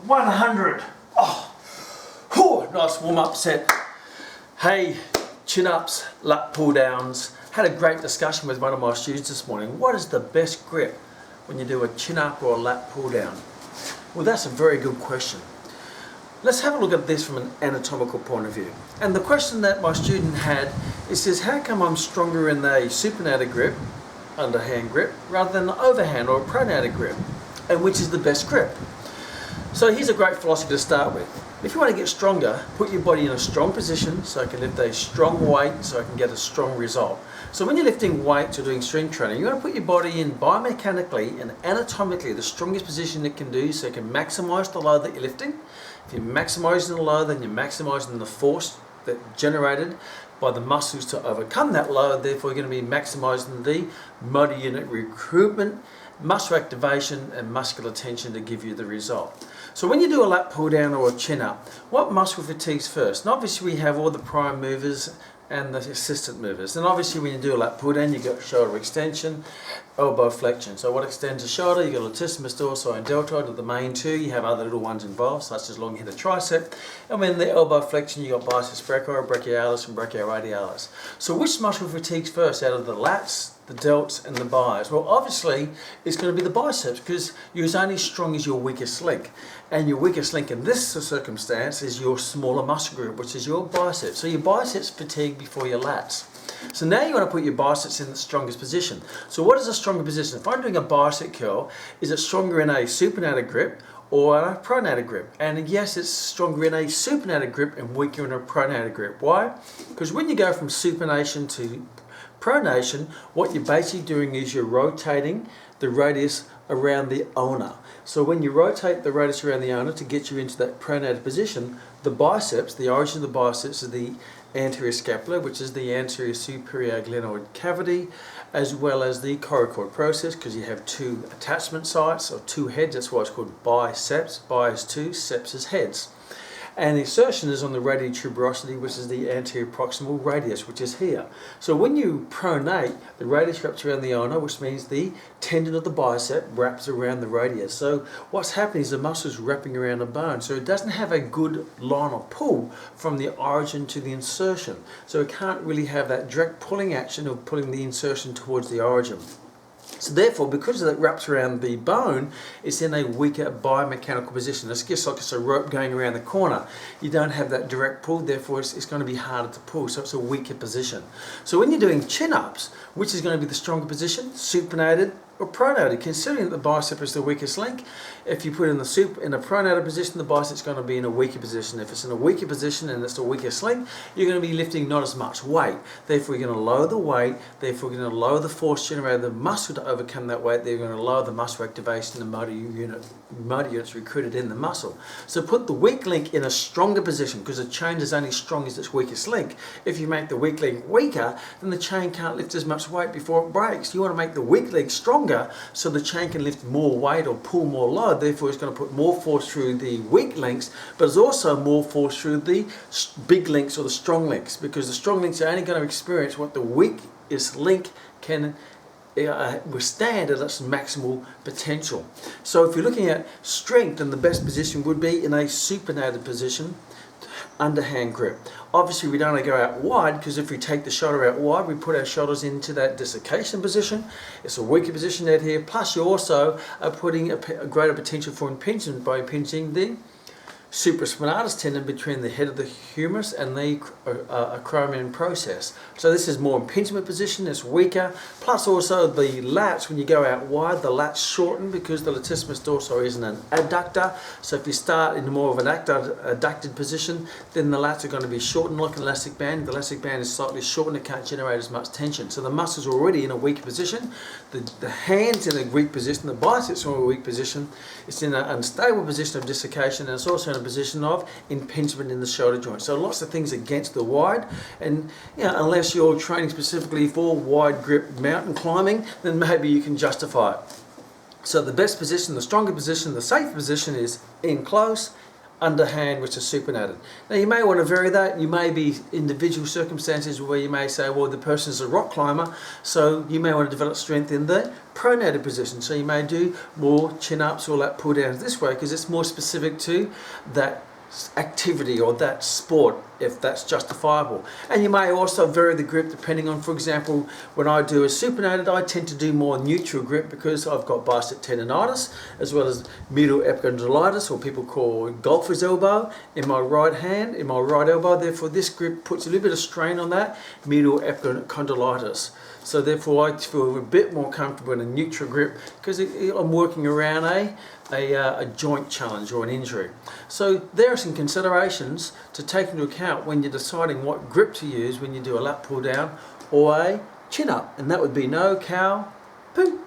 100. Oh, whew, nice warm-up set. Hey, chin-ups, lat pull-downs. Had a great discussion with one of my students this morning. What is the best grip when you do a chin-up or a lat pull-down? Well, that's a very good question. Let's have a look at this from an anatomical point of view. And the question that my student had, it says, how come I'm stronger in the supinated grip, underhand grip, rather than the overhand or a pronated grip? And which is the best grip? So here's a great philosophy to start with. If you want to get stronger, put your body in a strong position so I can lift a strong weight so I can get a strong result. So when you're lifting weights or doing strength training, you want to put your body in biomechanically and anatomically the strongest position it can do so you can maximize the load that you're lifting. If you're maximizing the load, then you're maximizing the force that's generated by the muscles to overcome that load. Therefore, you're going to be maximizing the motor unit recruitment, muscle activation and muscular tension to give you the result. So when you do a lat pull down or a chin up, what muscle fatigues first? And obviously we have all the prime movers and the assistant movers. And obviously when you do a lat pull down, you've got shoulder extension, elbow flexion. So what extends the shoulder? You've got latissimus dorsi and deltoid are the main two. You have other little ones involved, such as long headed tricep. And when the elbow flexion, you've got biceps brachii, brachialis and brachioradialis. So which muscle fatigues first out of the lats, the delts and the bis? Well, obviously it's going to be the biceps because you're only as strong as your weakest link, and your weakest link in this circumstance is your smaller muscle group, which is your biceps. So your biceps fatigue before your lats. So now you want to put your biceps in the strongest position. So what is a stronger position? If I'm doing a bicep curl, is it stronger in a supinated grip or a pronated grip? And yes, it's stronger in a supinated grip and weaker in a pronated grip. Why? Because when you go from supination to pronation, what you're basically doing is you're rotating the radius around the ulna. So when you rotate the radius around the ulna to get you into that pronated position, the biceps, the origin of the biceps is the anterior scapula, which is the anterior superior glenoid cavity, as well as the coracoid process, because you have two attachment sites or two heads. That's why it's called biceps. Bi is two, seps is heads. And the insertion is on the radial tuberosity, which is the anterior proximal radius, which is here. So when you pronate, the radius wraps around the ulna, which means the tendon of the bicep wraps around the radius. So what's happening is the muscle's wrapping around the bone. So it doesn't have a good line of pull from the origin to the insertion. So it can't really have that direct pulling action of pulling the insertion towards the origin. So therefore, because it wraps around the bone, it's in a weaker biomechanical position. It's just like it's a rope going around the corner. You don't have that direct pull, therefore it's going to be harder to pull, so it's a weaker position. So when you're doing chin-ups, which is going to be the stronger position, supinated or pronated, considering that the bicep is the weakest link, if you put in a pronated position, the bicep's going to be in a weaker position. If it's in a weaker position and it's the weakest link, you're going to be lifting not as much weight. Therefore, you're going to lower the weight. Therefore, you're going to lower the force generated by the muscle to overcome that weight. They're going to lower the muscle activation, the motor units recruited in the muscle. So put the weak link in a stronger position, because the chain is only strong as its weakest link. If you make the weak link weaker, then the chain can't lift as much weight before it breaks. You want to make the weak link stronger so the chain can lift more weight or pull more load. Therefore, it's going to put more force through the weak links, but it's also more force through the big links or the strong links, because the strong links are only going to experience what the weakest link can withstand at its maximal potential. So if you're looking at strength, then the best position would be in a supinated position, underhand grip. Obviously we don't want to go out wide, because if we take the shoulder out wide, we put our shoulders into that dislocation position. It's a weaker position out here, plus you also are putting a greater potential for impingement by impinging the supraspinatus tendon between the head of the humerus and the acromion process. So this is more impingement position, it's weaker, plus also the lats, when you go out wide, the lats shorten because the latissimus dorsi isn't an adductor. So if you start in more of an adducted position, then the lats are going to be shortened like an elastic band. The elastic band is slightly shortened, it can't generate as much tension. So the muscles are already in a weak position, the hands in a weak position, the biceps are in a weak position, it's in an unstable position of dislocation, and it's also in a position of impingement in the shoulder joint. So lots of things against the wide, and unless you're training specifically for wide grip mountain climbing, then maybe you can justify it. So the best position, the stronger position, the safe position is in close, underhand, which is supinated. Now you may want to vary that. You may be individual circumstances where you may say, well, the person is a rock climber, so you may want to develop strength in the pronated position. So you may do more chin-ups or lat pull-downs this way because it's more specific to that activity or that sport, if that's justifiable. And you may also vary the grip depending on, for example, when I do a supinated, I tend to do more neutral grip because I've got bicep tendonitis as well as medial epicondylitis, or people call golfer's elbow, in my right hand, in my right elbow. Therefore this grip puts a little bit of strain on that medial epicondylitis. So therefore I feel a bit more comfortable in a neutral grip because I'm working around a joint challenge or an injury. So there are some considerations to take into account when you're deciding what grip to use when you do a lat pull down or a chin up, and that would be no cow poo.